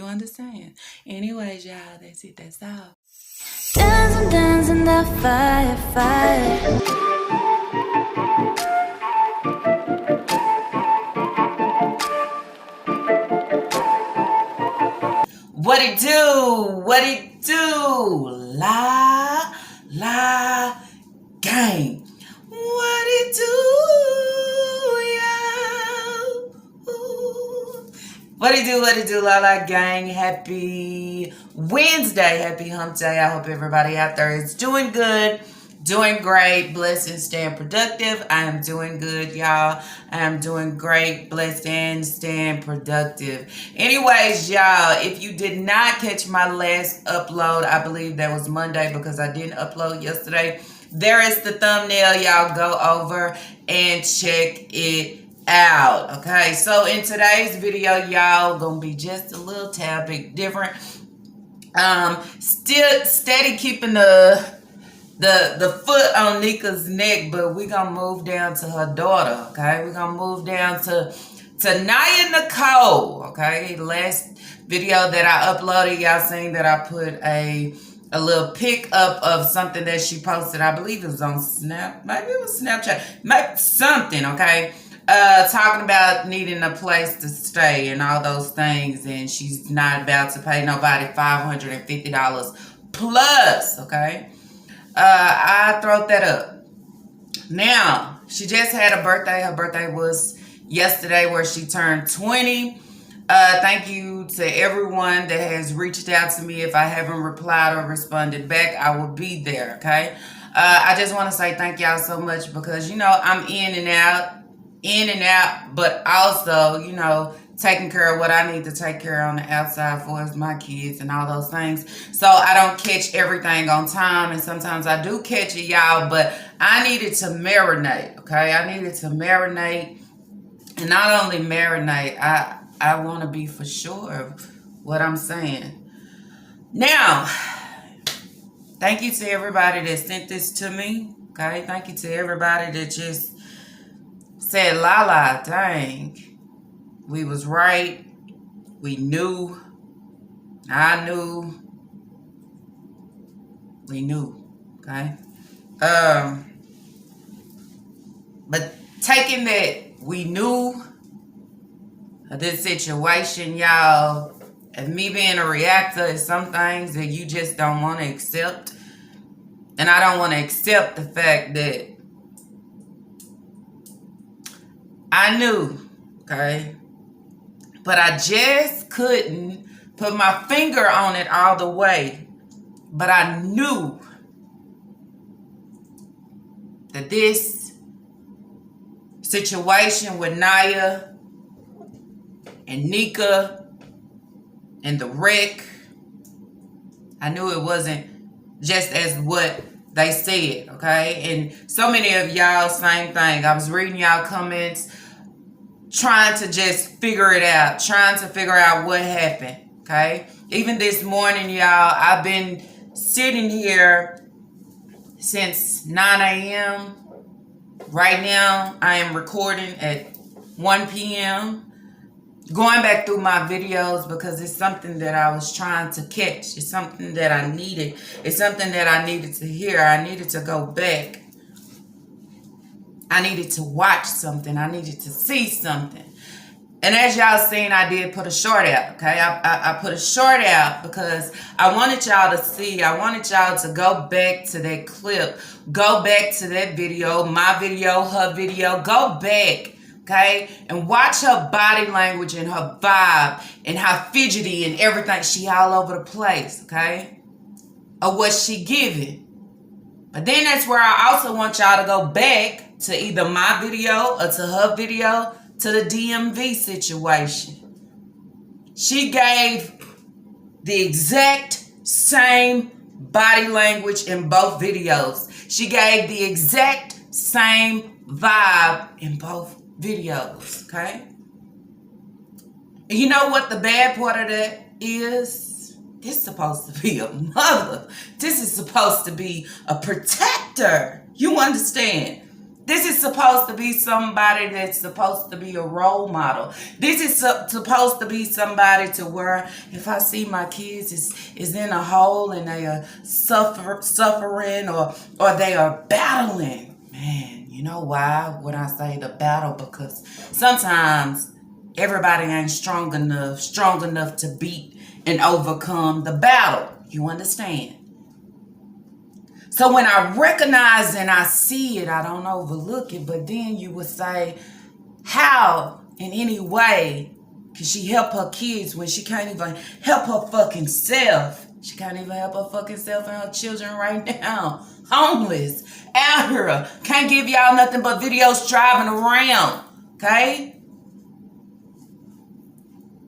understand. Anyways, y'all, that's it. That's all. Dancing, dancing, the fire, fire. What it do? What it do? La, la, gang. What it do, y'all? What it do, la, la, gang. Happy Wednesday. Happy hump day. I hope everybody out there is doing good. Doing great, blessed and staying productive. I am doing good, y'all. I am doing great, blessed and staying productive. Anyways, y'all, if you did not catch my last upload, I believe that was Monday because I didn't upload yesterday. There is the thumbnail. Y'all go over and check it out. Okay, so in today's video, y'all gonna be just a little tad bit different. Still steady keeping the foot on Nika's neck, but we're gonna move down to her daughter, okay? We're gonna move down to Nia Nicole, okay? The last video that I uploaded, y'all seen that I put a little pic up of something that she posted. I believe it was on Snap, maybe it was Snapchat, maybe something, okay? Talking about needing a place to stay and all those things, and she's not about to pay nobody $550 plus, okay? I throw that up. Now, she just had a birthday. Her birthday was yesterday where she turned 20. Thank you to everyone that has reached out to me. If I haven't replied or responded back, I will be there, okay? I just want to say thank y'all so much because, you know, I'm in and out, but also, you know, taking care of what I need to take care of on the outside for as my kids and all those things. So I don't catch everything on time, and sometimes I do catch it, y'all, but I needed to marinate, okay? I needed to marinate, and not only marinate, I want to be for sure of what I'm saying. Now, thank you to everybody that sent this to me, okay? Thank you to everybody that just said, Lala, dang. We was right. We knew. I knew. We knew. Okay? But taking that we knew of this situation, y'all, and me being a reactor is some things that you just don't want to accept. And I don't want to accept the fact that I knew, okay? But I just couldn't put my finger on it all the way. But I knew that this situation with Nia and Nika and the wreck, I knew it wasn't just as what they said, okay? And so many of y'all, same thing. I was reading y'all comments, trying to just figure it out, trying to figure out what happened, okay? Even this morning, y'all, I've been sitting here since 9 a.m. Right now, I am recording at 1 p.m., going back through my videos because it's something that I was trying to catch. It's something that I needed. It's something that I needed to hear. I needed to go back. I needed to watch something. I needed to see something. And as y'all seen, I did put a short out, okay? I put a short out because I wanted y'all to see. I wanted y'all to go back to that clip. Go back to that video, my video, her video. Go back, okay? And watch her body language and her vibe and how fidgety and everything. She all over the place, okay? Or what she giving. But then that's where I also want y'all to go back to either my video or to her video, to the DMV situation. She gave the exact same body language in both videos. She gave the exact same vibe in both videos, okay? And you know what the bad part of that is? This is supposed to be a mother. This is supposed to be a protector. You understand? This is supposed to be somebody that's supposed to be a role model. This is supposed to be somebody to where if I see my kids is in a hole and they are suffering or they are battling. Man, you know why when I say the battle? Because sometimes everybody ain't strong enough to beat and overcome the battle. You understand? So when I recognize and I see it, I don't overlook it. But then you would say, how in any way can she help her kids when she can't even help her fucking self? She can't even help her fucking self and her children right now. Homeless, out here. Can't give y'all nothing but videos driving around. Okay?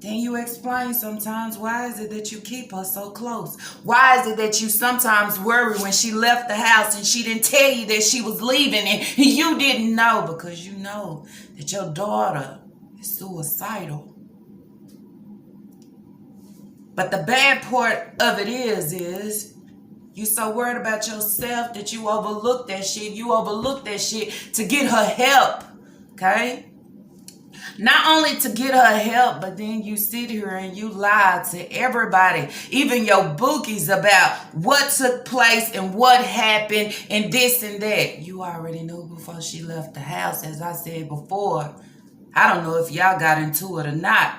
Then you explain sometimes why is it that you keep her so close? Why is it that you sometimes worry when she left the house and she didn't tell you that she was leaving and you didn't know because you know that your daughter is suicidal. But the bad part of it is you so worried about yourself that you overlook that shit. You overlook that shit to get her help, okay? Not only to get her help, but then you sit here and you lie to everybody, even your bookies, about what took place and what happened and this and that. You already knew before she left the house, as I said before. I don't know if y'all got into it or not,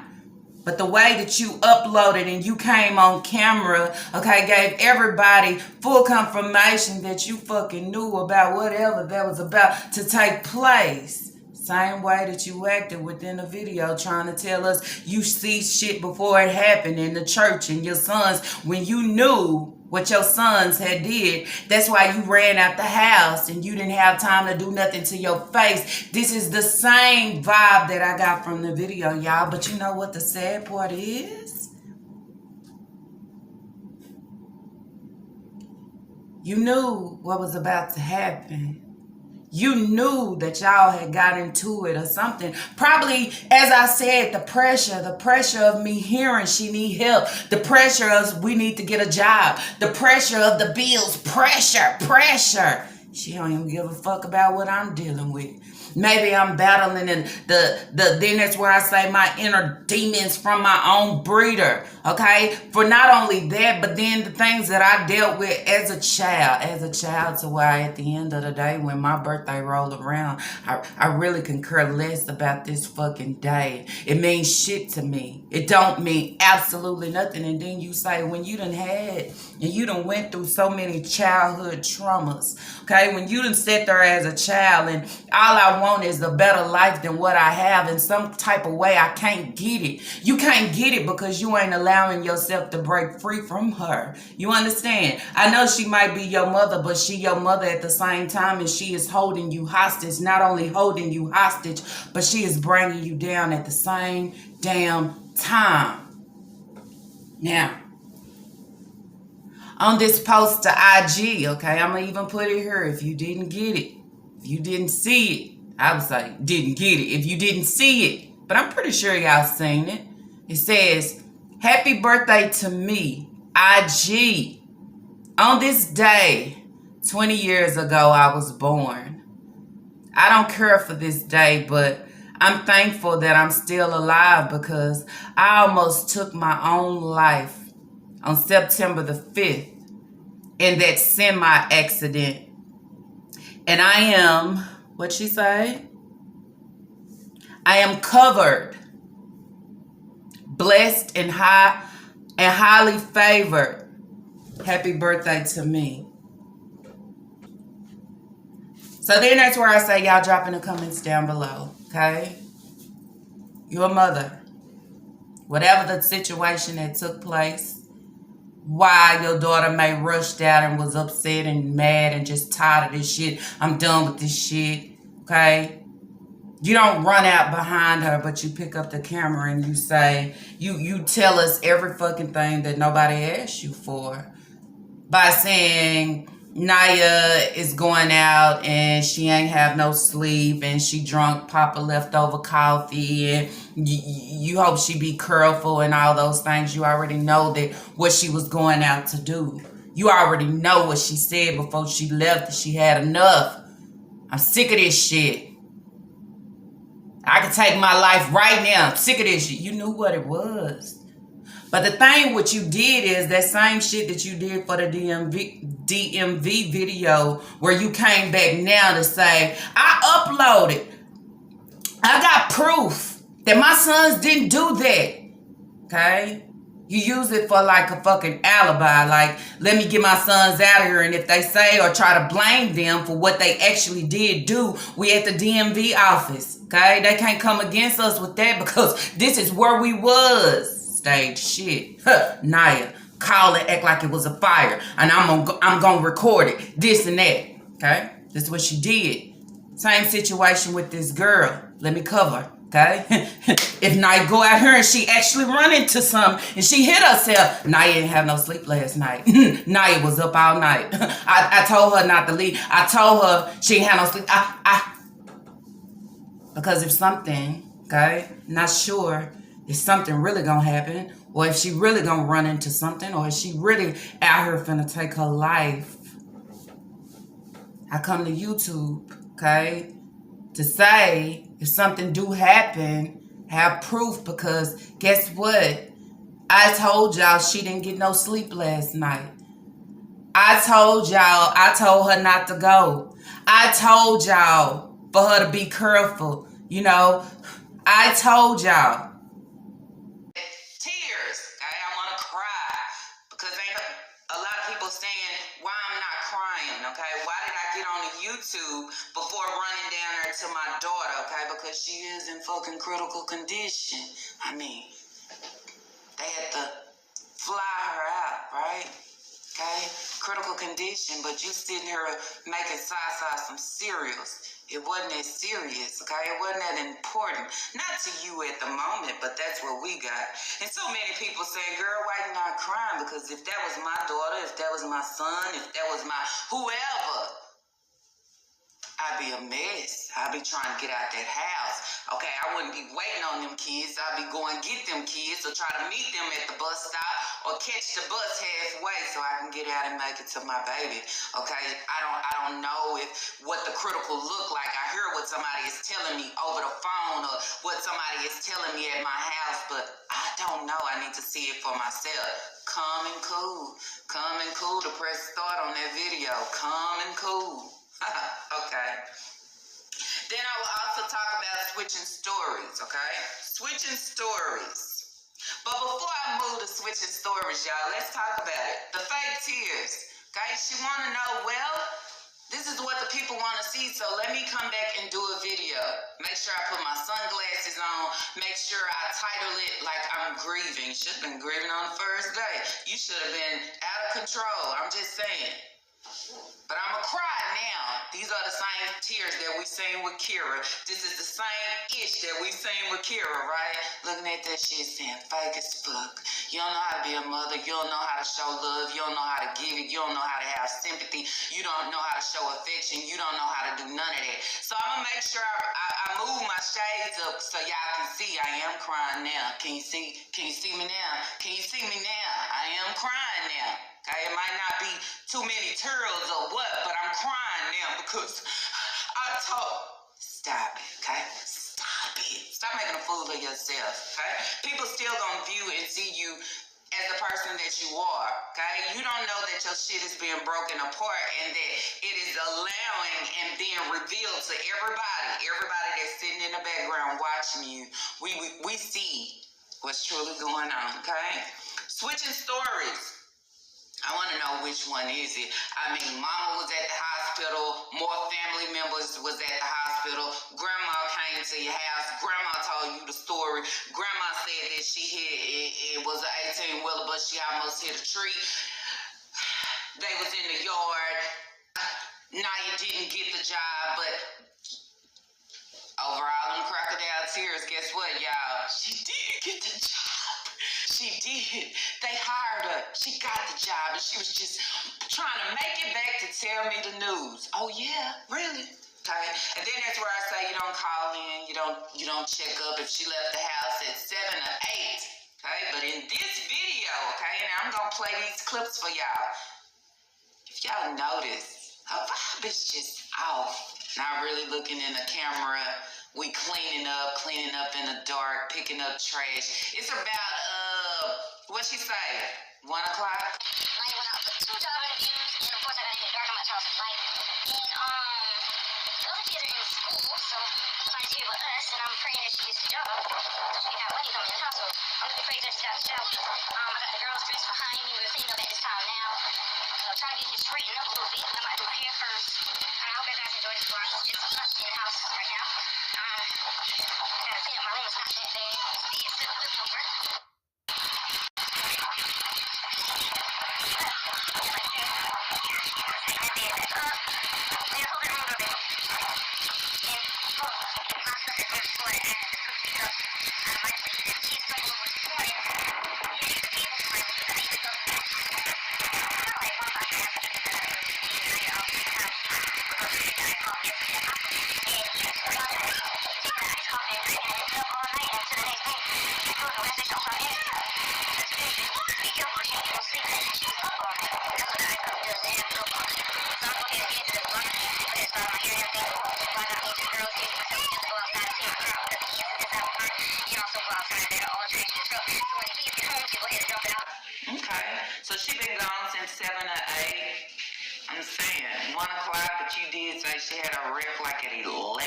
but the way that you uploaded and you came on camera, okay, gave everybody full confirmation that you fucking knew about whatever that was about to take place. Same way that you acted within the video trying to tell us you see shit before it happened in the church and your sons, when you knew what your sons had did. That's why you ran out the house and you didn't have time to do nothing to your face. This is the same vibe that I got from the video, y'all. But you know what the sad part is? You knew what was about to happen. You knew that y'all had got into it or something. Probably, as I said, the pressure of me hearing she need help. The pressure of we need to get a job. The pressure of the bills. Pressure. She don't even give a fuck about what I'm dealing with. Maybe I'm battling and then that's where I say my inner demons from my own breeder. Okay? For not only that, but then the things that I dealt with as a child to where at the end of the day when my birthday rolled around, I really can care less about this fucking day. It means shit to me. It don't mean absolutely nothing. And then you say when you done had and you done went through so many childhood traumas, okay? When you done sat there as a child and all I want is a better life than what I have in some type of way, I can't get it. You can't get it because you ain't allowing yourself to break free from her. You understand? I know she might be your mother, but she your mother at the same time, and she is holding you hostage. Not only holding you hostage, but she is bringing you down at the same damn time. Now, on this post to IG, okay, I'm going to even put it here. If you didn't get it, if you didn't see it, I would say didn't get it. If you didn't see it, but I'm pretty sure y'all seen it. It says, happy birthday to me, IG. On this day, 20 years ago, I was born. I don't care for this day, but I'm thankful that I'm still alive because I almost took my own life on September the 5th in that semi-accident. And I am, what'd she say? I am covered, blessed and highly favored. Happy birthday to me. So then that's where I say y'all drop in the comments down below, okay? Your mother, whatever the situation that took place, why your daughter may rushed out and was upset and mad and just tired of this shit. I'm done with this shit, okay? You don't run out behind her, but you pick up the camera and you say, you tell us every fucking thing that nobody asked you for by saying Nia is going out and she ain't have no sleep and she drunk Papa leftover coffee and you hope she be careful and all those things. You already know that what she was going out to do. You already know what she said before she left, that she had enough. I'm sick of this shit. I can take my life right now. I'm sick of this shit. You knew what it was. But the thing what you did is that same shit that you did for the DMV video where you came back now to say, I uploaded. I got proof that my sons didn't do that. Okay? You use it for like a fucking alibi. Like, let me get my sons out of here. And if they say or try to blame them for what they actually did do, we at the DMV office. Okay? They can't come against us with that because this is where we was. Stage shit. Nia, call it, act like it was a fire. And I'm gonna record it. This and that. Okay? This is what she did. Same situation with this girl. Let me cover. Okay? If Nia go out here and she actually run into something and she hit herself, Nia didn't have no sleep last night. Nia was up all night. I told her not to leave. I told her she didn't have no sleep. Because if something, okay, not sure if something really gonna happen, or if she really gonna run into something, or if she really out here finna take her life, I come to YouTube, okay, to say if something do happen, have proof, because guess what? I told y'all she didn't get no sleep last night. I told y'all, I told her not to go. I told y'all for her to be careful, you know. I told y'all. Tears, okay? I want to cry because ain't a lot of people saying why I'm not crying, okay? Why did I get on the YouTube before running down there to my daughter, okay? Because she is in fucking critical condition. I mean, they had to fly her out, right? Okay? Critical condition, but you sitting here making Sasa some cereals. It wasn't that serious, okay? It wasn't that important. Not to you at the moment, but that's what we got. And so many people saying, girl, why you not crying? Because if that was my daughter, if that was my son, if that was my whoever, I'd be a mess. I'd be trying to get out that house. Okay, I wouldn't be waiting on them kids. I'd be going to get them kids or try to meet them at the bus stop or catch the bus halfway so I can get out and make it to my baby. Okay, I don't know what the critical look like. I hear what somebody is telling me over the phone or what somebody is telling me at my house, but I don't know. I need to see it for myself. Calm and cool. Calm and cool to press start on that video. Calm and cool. Okay. Then I will also talk about switching stories, okay? Switching stories. But before I move to switching stories, y'all, let's talk about it. The fake tears, okay? She want to know, well, this is what the people want to see, so let me come back and do a video. Make sure I put my sunglasses on. Make sure I title it like I'm grieving. Should have been grieving on the first day. You should have been out of control. I'm just saying. But I'm going to cry now. These are the same tears that we seen with Kira. This is the same ish that we seen with Kira, right? Looking at that shit saying, fake as fuck. You don't know how to be a mother. You don't know how to show love. You don't know how to give it. You don't know how to have sympathy. You don't know how to show affection. You don't know how to do none of that. So I'm going to make sure I move my shades up so y'all can see I am crying now. Can you see me now? Can you see me now? I am crying now. Okay, it might not be too many turtles or what, but I'm crying now because I told. Stop it, okay? Stop it. Stop making a fool of yourself, okay? People still gonna view and see you as the person that you are, okay? You don't know that your shit is being broken apart and that it is allowing and being revealed to everybody that's sitting in the background watching you. We see what's truly going on, okay? Switching stories. I want to know which one is it. I mean, mama was at the hospital. More family members was at the hospital. Grandma came to your house. Grandma told you the story. Grandma said that she hit, it was an 18-wheeler, but she almost hit a tree. They was in the yard. Nia didn't get the job, but over all them crocodile tears, guess what, y'all? She did get the job. She did. They hired her. She got the job, and she was just trying to make it back to tell me the news. Oh yeah, really? Okay. And then that's where I say you don't call in, you don't check up if she left the house at 7 or 8. Okay. But in this video, okay, and I'm gonna play these clips for y'all. If y'all notice, Her vibe is just off. Not really looking in the camera. We cleaning up in the dark, picking up trash. It's about what she say? 1 o'clock? I went out for 2 job interviews, and of course I got in the dark on my Charleston light. And the other kids are in school, so nobody's here but us, and I'm praying that she gets the job. So she can have money coming in the household. I'm looking crazy that she got the job. I got the girls dressed behind me. We're cleaning up at this time now. Trying to get his straightened up a little bit. I might do my hair first. I hope you guys enjoy this vlog. It's us in the house right now. I gotta clean up my room. It's not that bad. It's still a little over. Okay, so she been gone since 7 or 8. I'm saying 1 o'clock, but you did say she had a rip like at 11,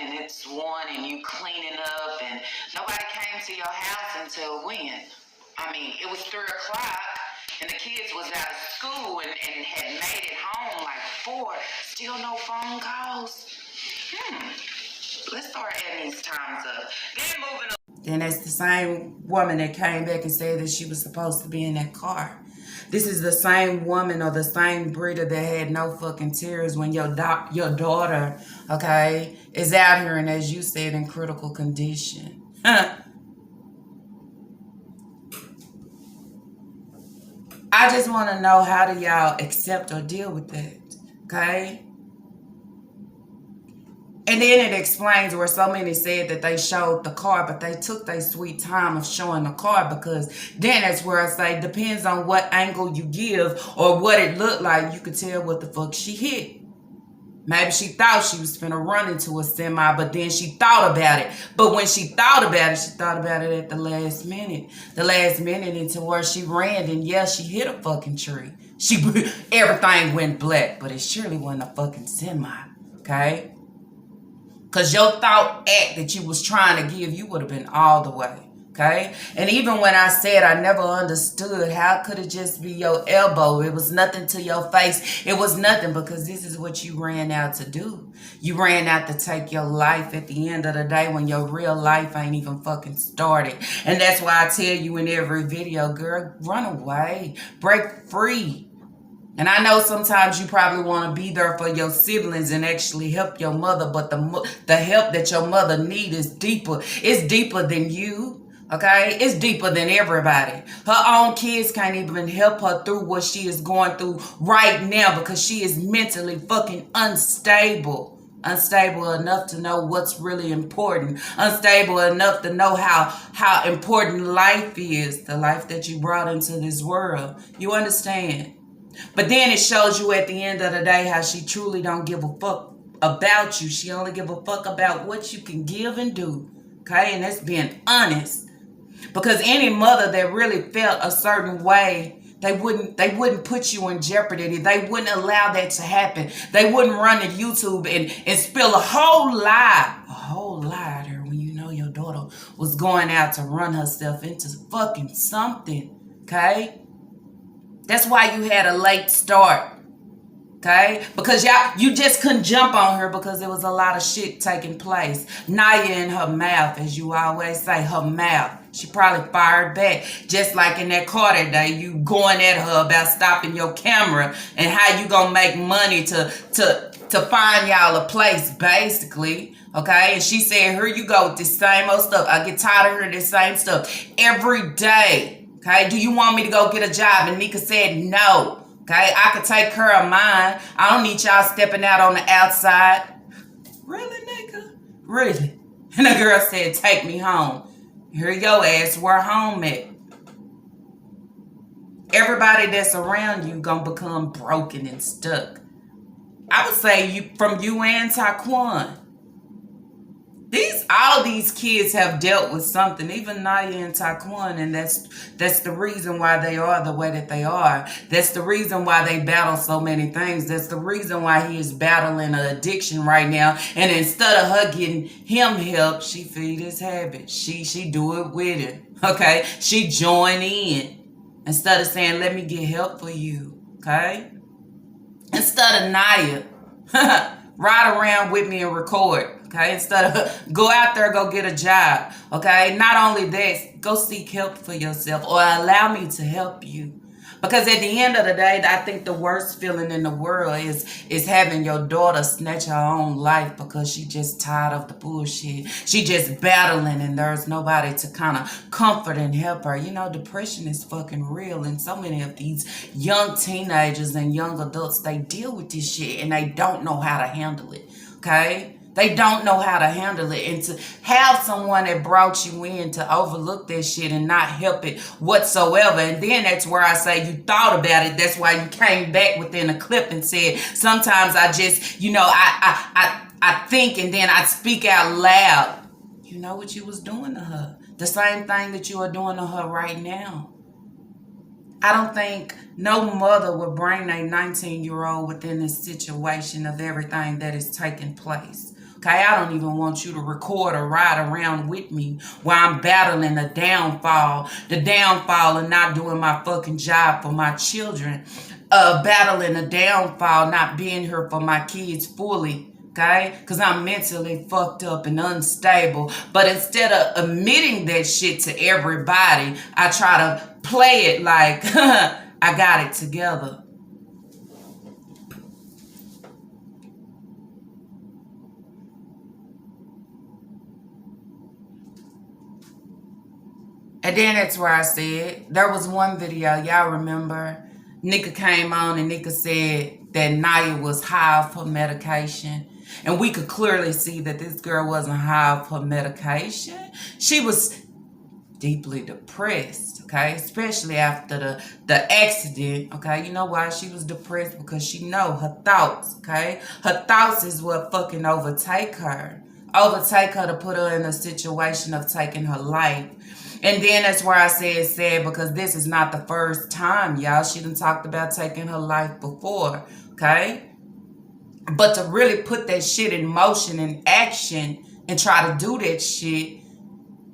and it's 1, and you cleaning up, and nobody came to your house until when? I mean, it was 3 o'clock, and the kids was out of school and had made it home like 4. Still no phone calls. Let's start adding these times up. Then moving on. Then that's the same woman that came back and said that she was supposed to be in that car. This is the same woman or the same breeder that had no fucking tears when your daughter, okay, is out here and, as you said, in critical condition. I just want to know, how do y'all accept or deal with that, okay? And then it explains where so many said that they showed the car, but they took their sweet time of showing the car, because then that's where I say, depends on what angle you give or what it looked like, you could tell what the fuck she hit. Maybe she thought she was finna run into a semi, but then she thought about it. But when she thought about it, she thought about it at the last minute. The last minute into where she ran, and yeah, she hit a fucking tree. Everything went black, but it surely wasn't a fucking semi, okay? Because your thought act that you was trying to give, you would have been all the way, okay? And even when I said I never understood, how could it just be your elbow? It was nothing to your face. It was nothing, because this is what you ran out to do. You ran out to take your life at the end of the day when your real life ain't even fucking started. And that's why I tell you in every video, girl, run away. Break free. And I know sometimes you probably want to be there for your siblings and actually help your mother, but the help that your mother needs is deeper. It's deeper than you, okay? It's deeper than everybody. Her own kids can't even help her through what she is going through right now, because she is mentally fucking unstable. Unstable enough to know what's really important. Unstable enough to know how important life is, the life that you brought into this world. You understand? But then it shows you at the end of the day how she truly don't give a fuck about you. She only give a fuck about what you can give and do. Okay? And that's being honest. Because any mother that really felt a certain way, they wouldn't put you in jeopardy. They wouldn't allow that to happen. They wouldn't run to YouTube and spill a whole lie there when you know your daughter was going out to run herself into fucking something. Okay? That's why you had a late start, okay? Because you just couldn't jump on her because there was a lot of shit taking place. Nia in her mouth, as you always say, her mouth. She probably fired back, just like in that car that day, you going at her about stopping your camera and how you gonna make money to find y'all a place, basically. Okay, and she said, here you go with this same old stuff. I get tired of hearing this same stuff every day. Okay, do you want me to go get a job? And Nika said no. Okay, I could take care of mine. I don't need y'all stepping out on the outside. Really, Nika? Really? And the girl said, take me home. Here your ass, where home at? everybody that's around you gonna become broken and stuck. I would say from you and Taquan. All these kids have dealt with something, even Nia and Taquan, and that's the reason why they are the way that they are. That's the reason why they battle so many things. That's the reason why he is battling an addiction right now. And instead of her getting him help, she feed his habit. She do it with him. Okay? She join in. Instead of saying, let me get help for you. Okay? Instead of Nia, ride around with me and record. Okay, instead of go out there, go get a job. Okay, not only that, go seek help for yourself or allow me to help you. Because at the end of the day, I think the worst feeling in the world is having your daughter snatch her own life because she just tired of the bullshit. She just battling and there's nobody to kind of comfort and help her. You know, depression is fucking real. And so many of these young teenagers and young adults, they deal with this shit and they don't know how to handle it. Okay? They don't know how to handle it. And to have someone that brought you in to overlook that shit and not help it whatsoever. And then that's where I say you thought about it. That's why you came back within a clip and said, sometimes I just, you know, I think and then I speak out loud. You know what you was doing to her. The same thing that you are doing to her right now. I don't think no mother would bring a 19-year-old within this situation of everything that is taking place. Okay, I don't even want you to record or ride around with me while I'm battling the downfall of not doing my fucking job for my children, battling the downfall, not being here for my kids fully. Okay, because I'm mentally fucked up and unstable. But instead of admitting that shit to everybody, I try to play it like I got it together. And then that's where I said, there was one video, y'all remember, Nika came on and Nika said that Nia was high off her medication. And we could clearly see that this girl wasn't high off her medication. She was deeply depressed, okay? Especially after the accident, okay? You know why she was depressed? Because she know her thoughts, okay? Her thoughts is what fucking overtake her. Overtake her to put her in a situation of taking her life. And then that's where I say it's sad because this is not the first time, y'all. She done talked about taking her life before, okay? But to really put that shit in motion and action and try to do that shit,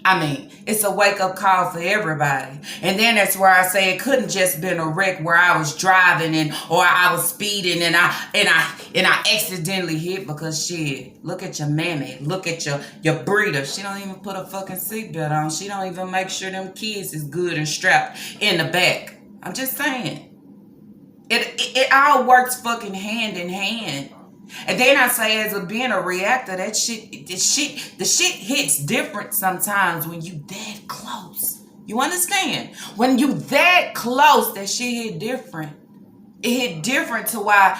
I mean, it's a wake-up call for everybody. And then that's where I say it couldn't just been a wreck where I was driving or I was speeding and I accidentally hit because shit, look at your mammy, look at your breeder. She don't even put a fucking seatbelt on. She don't even make sure them kids is good and strapped in the back. I'm just saying. It all works fucking hand in hand. And then I say, as a being a reactor, the shit hits different sometimes when you that close. You understand? When you that close, that shit hit different. It hit different to why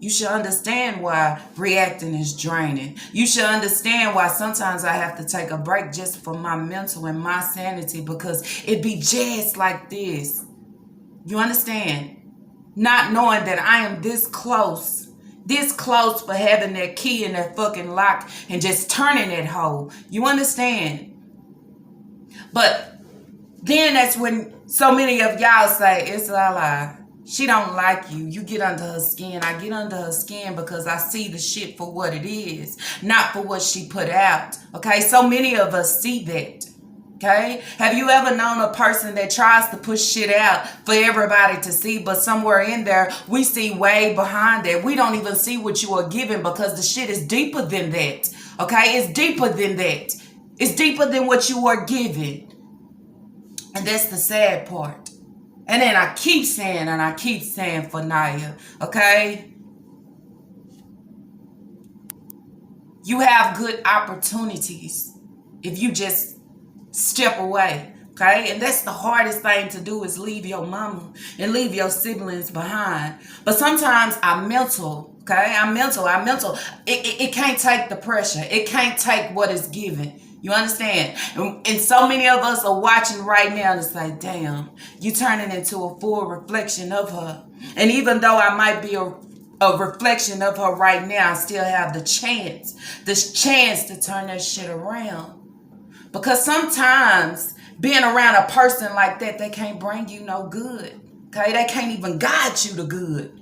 you should understand why reacting is draining. You should understand why sometimes I have to take a break just for my mental and my sanity because it be just like this. You understand? Not knowing that I am this close for having that key in that fucking lock and just turning that hole. You understand? But then that's when so many of y'all say, it's a lie. She don't like you. You get under her skin. I get under her skin because I see the shit for what it is, not for what she put out. Okay? So many of us see that. Okay? Have you ever known a person that tries to push shit out for everybody to see, but somewhere in there, we see way behind that. We don't even see what you are giving because the shit is deeper than that. Okay? It's deeper than that. It's deeper than what you are giving. And that's the sad part. And then I keep saying for Nia, okay? You have good opportunities if you just step away, okay? And that's the hardest thing to do is leave your mama and leave your siblings behind. But sometimes I'm mental, okay? I'm mental. It can't take the pressure. It can't take what is given. You understand? And so many of us are watching right now and it's like, damn, you turning into a full reflection of her. And even though I might be a reflection of her right now, I still have this chance to turn that shit around. Because sometimes being around a person like that, they can't bring you no good. Okay? They can't even guide you to good.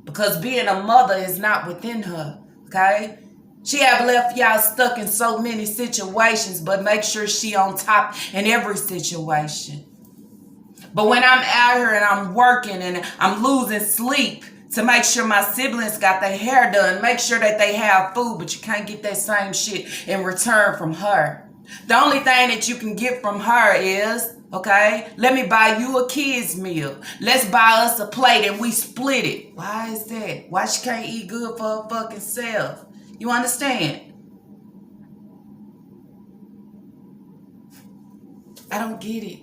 Because being a mother is not within her. Okay? She have left y'all stuck in so many situations, but make sure she on top in every situation. But when I'm out here and I'm working and I'm losing sleep to make sure my siblings got their hair done, make sure that they have food, but you can't get that same shit in return from her. The only thing that you can get from her is, okay, let me buy you a kid's meal. Let's buy us a plate and we split it. Why is that? Why she can't eat good for her fucking self? You understand? I don't get it.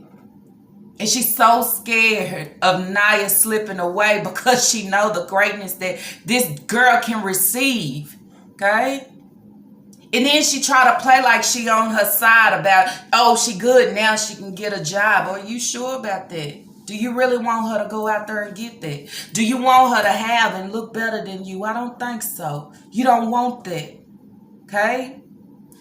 And she's so scared of Nia slipping away because she know the greatness that this girl can receive. Okay? And then she try to play like she on her side about, oh, she good, now she can get a job. Are you sure about that? Do you really want her to go out there and get that? Do you want her to have and look better than you? I don't think so. You don't want that. Okay?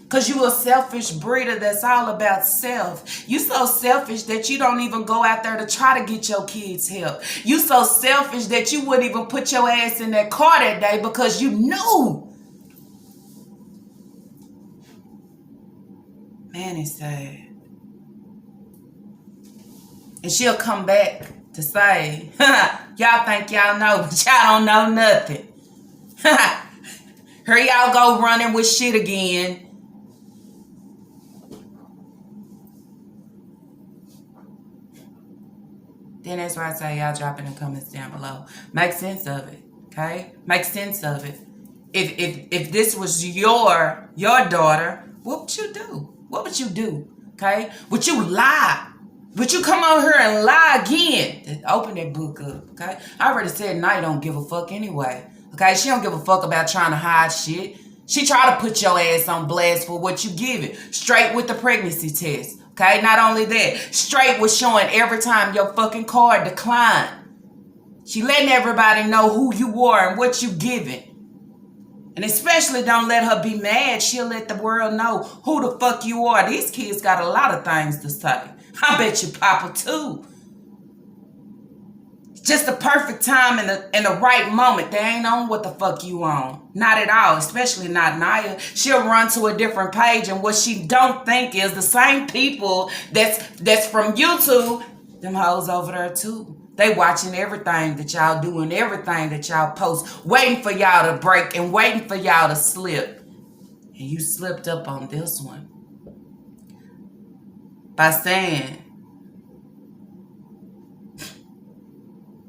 Because you a selfish breeder that's all about self. You so selfish that you don't even go out there to try to get your kids help. You so selfish that you wouldn't even put your ass in that car that day because you knew. Man, it's sad. And she'll come back to say, y'all think y'all know, but y'all don't know nothing. Here y'all go running with shit again. Then that's why I say y'all drop in the comments down below. Make sense of it, okay? Make sense of it. If this was your daughter, what would you do? What would you do, okay? Would you lie? Would you come on here and lie again? Open that book up, okay? I already said Nia don't give a fuck anyway, okay? She don't give a fuck about trying to hide shit. She try to put your ass on blast for what you give it. Straight with the pregnancy test. Okay, not only that, straight was showing every time your fucking card declined. She letting everybody know who you are and what you giving. And especially don't let her be mad. She'll let the world know who the fuck you are. These kids got a lot of things to say. I bet you Papa too. Just the perfect time and the right moment. They ain't on what the fuck you on. Not at all. Especially not Nia. She'll run to a different page, and what she don't think is the same people that's from YouTube, them hoes over there too. They watching everything that y'all do and everything that y'all post, waiting for y'all to break and waiting for y'all to slip. And you slipped up on this one by saying,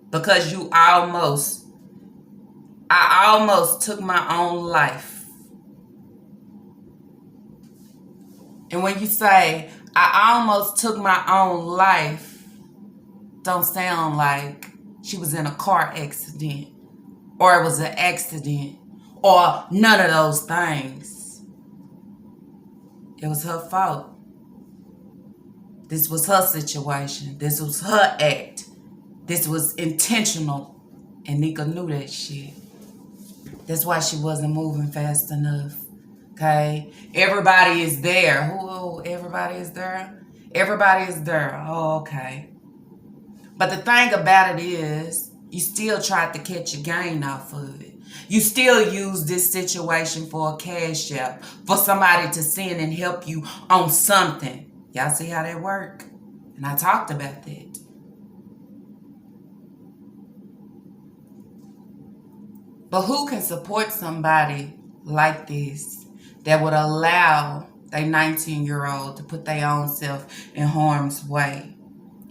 because I almost took my own life. And when you say, I almost took my own life, don't sound like she was in a car accident or it was an accident or none of those things. It was her fault. This was her situation. This was her act. This was intentional, and Nika knew that shit. That's why she wasn't moving fast enough, okay? Everybody is there. Oh, everybody is there? Everybody is there. Oh, okay. But the thing about it is, you still tried to catch a gain off of it. You still use this situation for a cash out, for somebody to send and help you on something. Y'all see how that work? And I talked about that. But who can support somebody like this that would allow their 19-year-old to put their own self in harm's way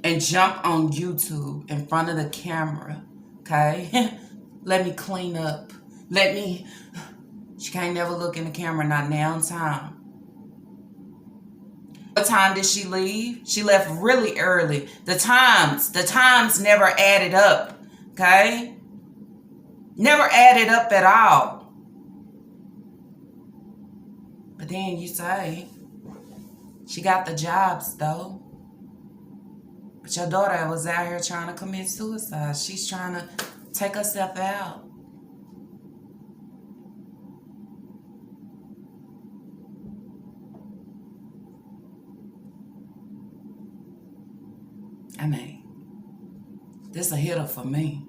and jump on YouTube in front of the camera, okay? Let me clean up. She can't never look in the camera, not now in time. What time did she leave? She left really early. The times never added up, okay? Never added up at all. But then you say, She got the jobs, though. But your daughter was out here trying to commit suicide. She's trying to take herself out. I mean, this a hitter for me.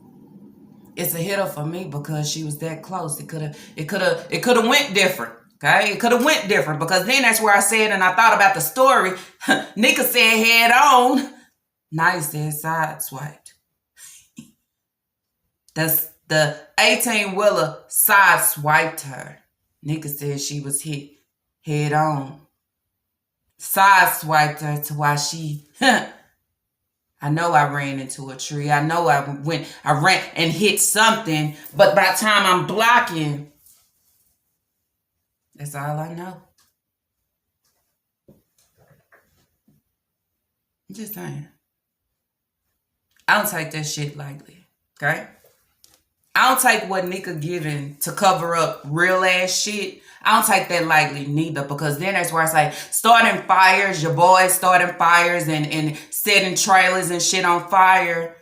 It's a hitter for me because she was that close. It could have went different. Okay, it could have went different because then that's where I said, and I thought about the story. Nika said head on. Nia said sideswiped. The 18-wheeler sideswiped her. Nika said she was hit head on. Sideswiped her to why she... I know I ran into a tree. I know I ran and hit something. But by the time I'm blocking, that's all I know. I'm just saying. I don't take that shit lightly. Okay? I don't take what Nika giving to cover up real ass shit. I don't take that lightly neither, because then that's where I say starting fires, your boys starting fires and setting trailers and shit on fire.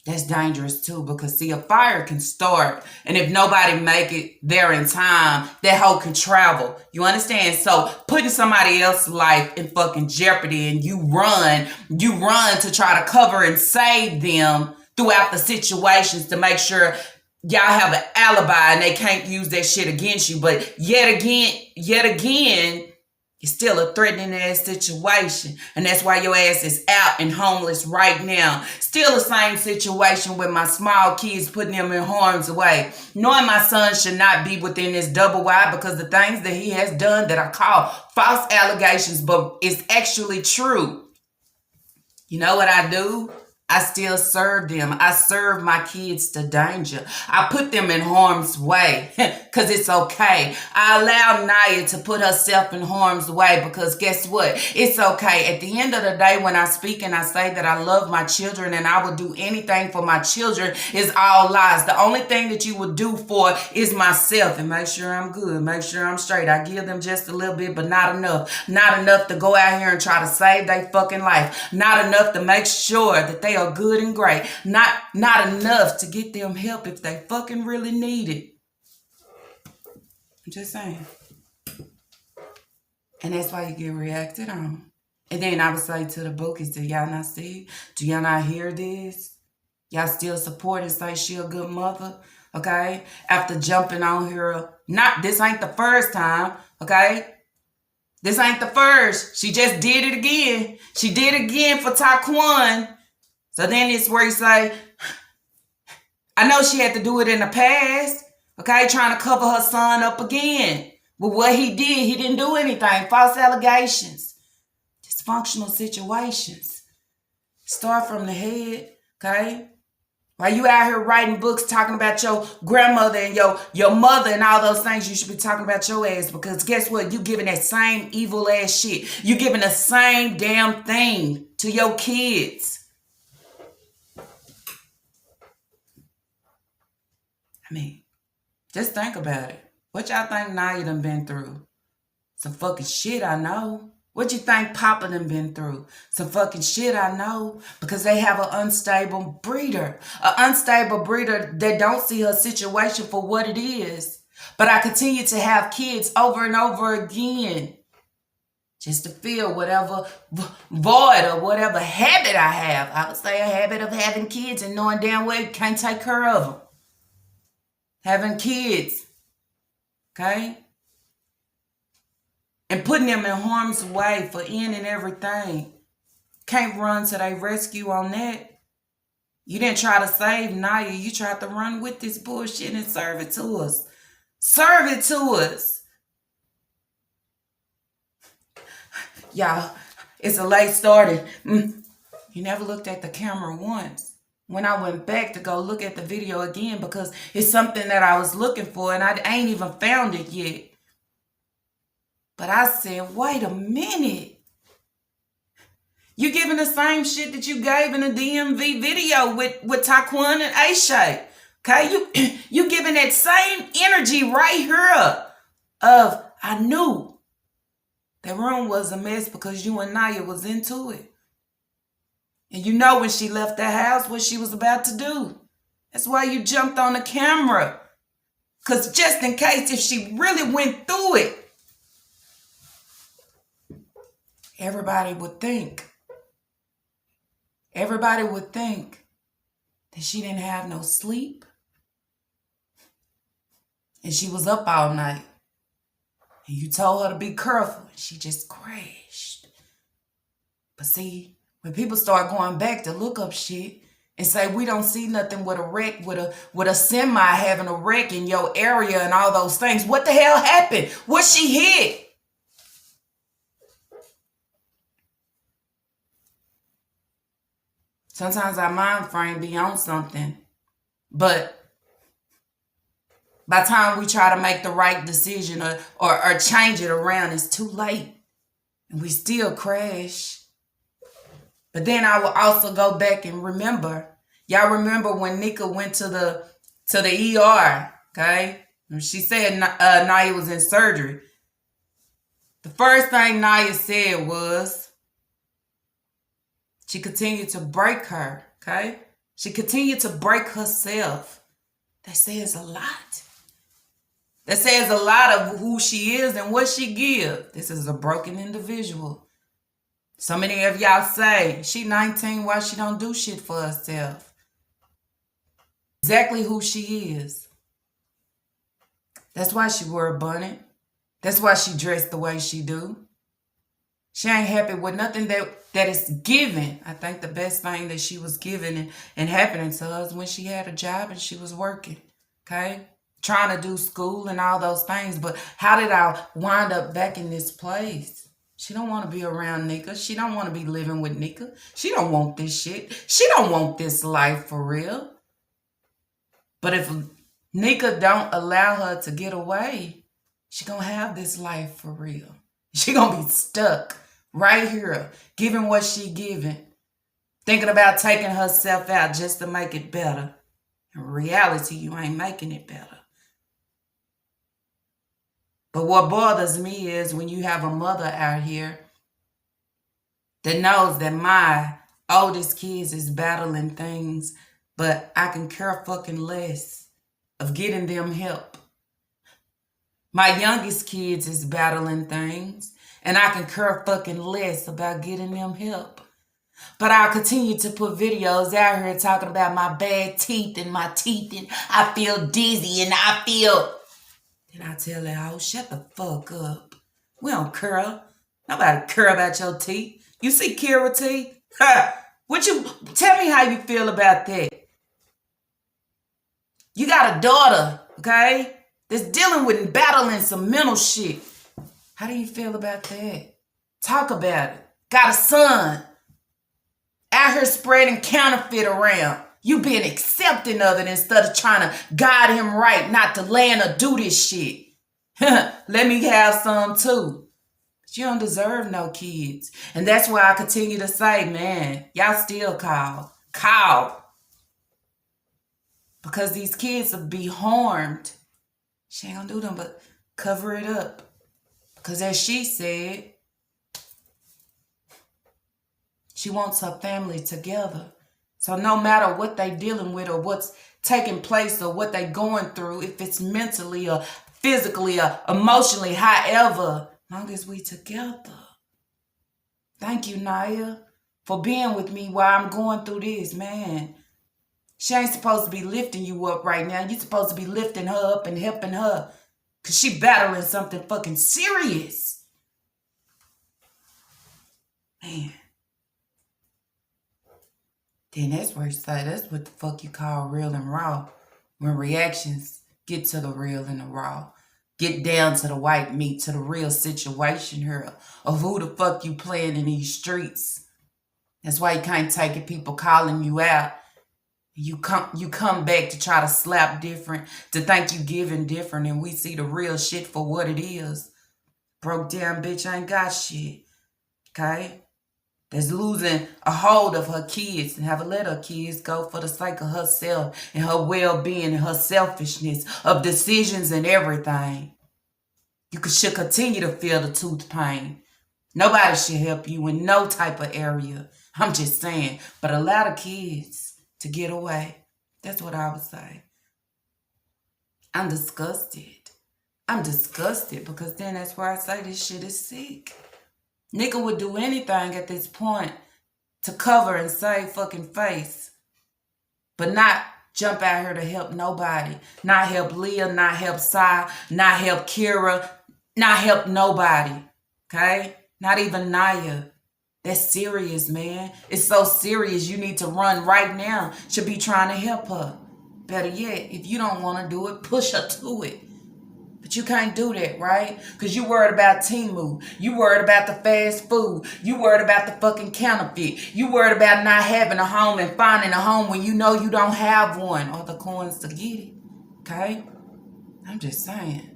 That's dangerous too, because see, a fire can start, and if nobody make it there in time, that hoe can travel. You understand? So putting somebody else's life in fucking jeopardy, and you run to try to cover and save them throughout the situations to make sure y'all have an alibi and they can't use that shit against you. But yet again, it's still a threatening ass situation. And that's why your ass is out and homeless right now. Still the same situation with my small kids, putting them in harm's way. Knowing my son should not be within this double wide because the things that he has done that I call false allegations, but it's actually true. You know what I do? I still serve them. I serve my kids to danger. I put them in harm's way because it's okay. I allow Nia to put herself in harm's way because guess what? It's okay. At the end of the day, when I speak and I say that I love my children and I will do anything for my children, is all lies. The only thing that you would do for is myself and make sure I'm good, make sure I'm straight. I give them just a little bit, but not enough. Not enough to go out here and try to save their fucking life. Not enough to make sure that they are good and great. Not enough to get them help if they fucking really need it. I'm just saying. And that's why you get reacted on. And then I would say to the bookies, do y'all not see? Do y'all not hear this? Y'all still support and say she a good mother? Okay? After jumping on her. This ain't the first time. Okay? This ain't the first. She just did it again. She did it again for Taquan. So then it's where you say, I know she had to do it in the past, okay, trying to cover her son up again. But what he did, he didn't do anything. False allegations. Dysfunctional situations. Start from the head, okay? While you out here writing books talking about your grandmother and your mother and all those things, you should be talking about your ass, because guess what? You giving that same evil ass shit. You giving the same damn thing to your kids. I mean, just think about it. What y'all think Nia done been through? Some fucking shit, I know. What you think Papa done been through? Some fucking shit, I know. Because they have an unstable breeder. An unstable breeder that don't see her situation for what it is. But I continue to have kids over and over again. Just to fill whatever void or whatever habit I have. I would say a habit of having kids and knowing damn well you can't take care of them. Having kids, okay? And putting them in harm's way for any and everything. Can't run to their rescue on that. You didn't try to save Nia. You tried to run with this bullshit and serve it to us. Serve it to us. Y'all, it's a late started. You never looked at the camera once. When I went back to go look at the video again, because it's something that I was looking for and I ain't even found it yet. But I said, wait a minute. You giving the same shit that you gave in the DMV video with Taquan and Aisha. Okay? You giving that same energy right here of, I knew That room was a mess because you and Nia was into it. And you know when she left that house what she was about to do. That's why you jumped on the camera. Because just in case if she really went through it, everybody would think that she didn't have no sleep. And she was up all night. And you told her to be careful. And she just crashed. But see, when people start going back to look up shit and say we don't see nothing with a wreck, with a semi having a wreck in your area and all those things, what the hell happened? What she hit? Sometimes our mind frame be on something. But by the time we try to make the right decision or change it around, it's too late. And we still crash. But then I will also go back and remember. Y'all remember when Nika went to the ER, okay? She said Nia was in surgery. The first thing Nia said was she continued to break her, okay? She continued to break herself. That says a lot. That says a lot of who she is and what she gives. This is a broken individual. So many of y'all say, she 19, why she don't do shit for herself? Exactly who she is. That's why she wore a bonnet. That's why she dressed the way she do. She ain't happy with nothing that is given. I think the best thing that she was given and happening to her is when she had a job and she was working. Okay? Trying to do school and all those things. But how did I wind up back in this place? She don't want to be around Nika. She don't want to be living with Nika. She don't want this shit. She don't want this life for real. But if Nika don't allow her to get away, she gonna have this life for real. She gonna be stuck right here, giving what she giving, thinking about taking herself out just to make it better. In reality, you ain't making it better. But what bothers me is when you have a mother out here that knows that my oldest kids is battling things, but I can care fucking less of getting them help. My youngest kids is battling things, and I can care fucking less about getting them help. But I'll continue to put videos out here talking about my bad teeth and my teeth, and I feel dizzy and I feel... Then I tell her, oh, shut the fuck up. We don't care. Nobody care about your teeth. You see Kira teeth? Tell me how you feel about that. You got a daughter, okay, that's dealing with battling some mental shit. How do you feel about that? Talk about it. Got a son out here spreading counterfeit around. You being accepting of it instead of trying to guide him right, not to land or do this shit. Let me have some too. But you don't deserve no kids. And that's why I continue to say, man, y'all still call. Call. Because these kids will be harmed. She ain't gonna do them but cover it up. Because as she said, she wants her family together. So no matter what they dealing with or what's taking place or what they going through, if it's mentally or physically or emotionally, however, long as we together. Thank you, Nia, for being with me while I'm going through this, man. She ain't supposed to be lifting you up right now. You're supposed to be lifting her up and helping her. Because she battling something fucking serious. Man. Then that's where you say, that's what the fuck you call real and raw. When reactions get to the real and the raw. Get down to the white meat, to the real situation here of who the fuck you playing in these streets. That's why you can't take it, people calling you out. You come back to try to slap different, to think you giving different, and we see the real shit for what it is. Broke down bitch ain't got shit. Okay? That's losing a hold of her kids and have to let her kids go for the sake of herself and her well-being and her selfishness of decisions and everything. You should continue to feel the tooth pain. Nobody should help you in no type of area. I'm just saying. But allow the kids to get away. That's what I would say. I'm disgusted. I'm disgusted because then that's where I say this shit is sick. Nigga would do anything at this point to cover and save fucking face. But not jump out here to help nobody. Not help Leah, not help Sai, not help Kira, not help nobody. Okay? Not even Nia. That's serious, man. It's so serious. You need to run right now. Should be trying to help her. Better yet, if you don't want to do it, push her to it. But you can't do that, right? Because you worried about Temu. You worried about the fast food. You worried about the fucking counterfeit. You worried about not having a home and finding a home when you know you don't have one or the coins to get it. Okay? I'm just saying.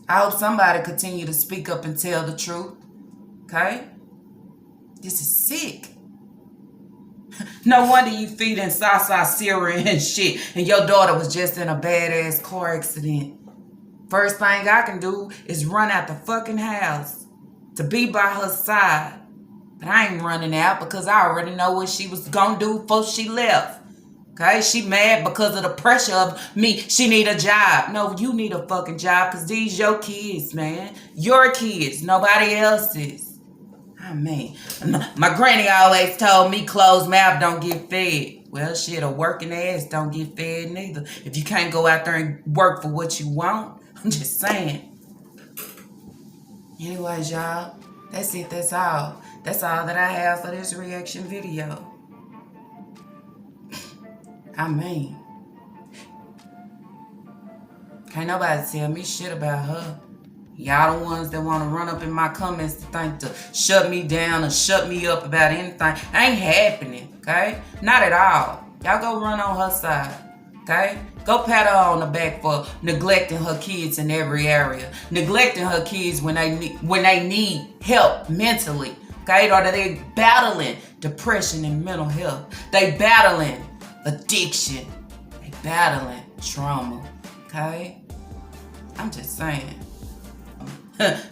I hope somebody continue to speak up and tell the truth. Okay? This is sick. No wonder you feeding Sasa cereal and shit, and your daughter was just in a badass car accident. First thing I can do is run out the fucking house to be by her side. But I ain't running out because I already know what she was gonna do before she left. Okay, she mad because of the pressure of me. She need a job. No, you need a fucking job because these your kids, man. Your kids, nobody else's. I mean, my granny always told me closed mouth don't get fed. Well, shit, a working ass don't get fed neither. If you can't go out there and work for what you want, I'm just saying. Anyways, y'all, that's it. That's all. That's all that I have for this reaction video. I mean, can't nobody tell me shit about her. Y'all the ones that want to run up in my comments to think to shut me down or shut me up about anything. Ain't happening, okay? Not at all. Y'all go run on her side, okay? Go pat her on the back for neglecting her kids in every area. Neglecting her kids when they need help mentally, okay? Or they battling depression and mental health. They battling addiction. They battling trauma, okay? I'm just saying.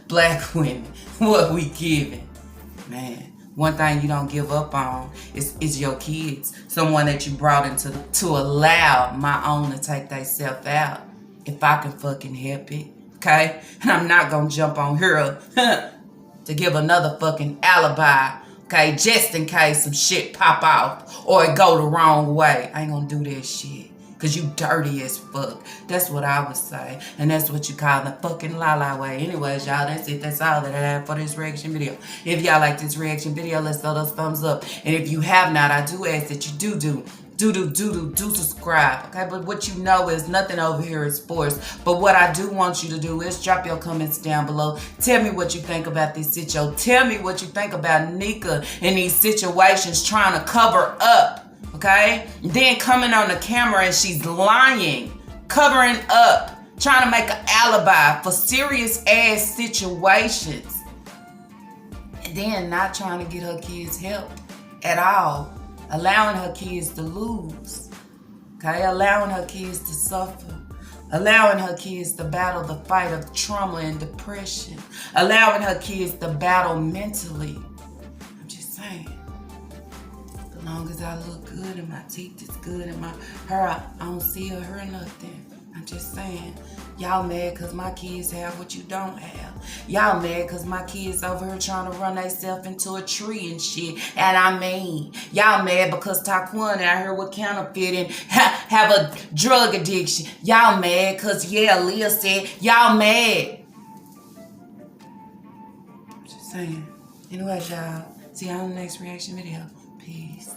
Black women, what we giving? Man, one thing you don't give up on is your kids. Someone that you brought into to allow my own to take themselves out. If I can fucking help it, okay? And I'm not gonna jump on here to give another fucking alibi, okay? Just in case some shit pop off or it go the wrong way. I ain't gonna do that shit. Cause you dirty as fuck. That's what I would say. And that's what you call the fucking la-la way. Anyways, y'all, that's it. That's all that I have for this reaction video. If y'all like this reaction video, let's throw those thumbs up. And if you have not, I do ask that you do subscribe. Okay, but what you know is nothing over here is forced. But what I do want you to do is drop your comments down below. Tell me what you think about this situation. Tell me what you think about Nika in these situations trying to cover up. Okay? Then coming on the camera and she's lying, covering up, trying to make an alibi for serious ass situations. And then not trying to get her kids help at all. Allowing her kids to lose. Okay? Allowing her kids to suffer. Allowing her kids to battle the fight of trauma and depression. Allowing her kids to battle mentally. I'm just saying. As long as I look good and my teeth is good and my hair, I don't see or hear nothing. I'm just saying. Y'all mad because my kids have what you don't have. Y'all mad because my kids over here trying to run themselves into a tree and shit. And I mean, y'all mad because Taquan out here with counterfeiting have a drug addiction. Y'all mad because, yeah, Leah said, y'all mad. I'm just saying. Anyways, y'all, see y'all in the next reaction video. Peace.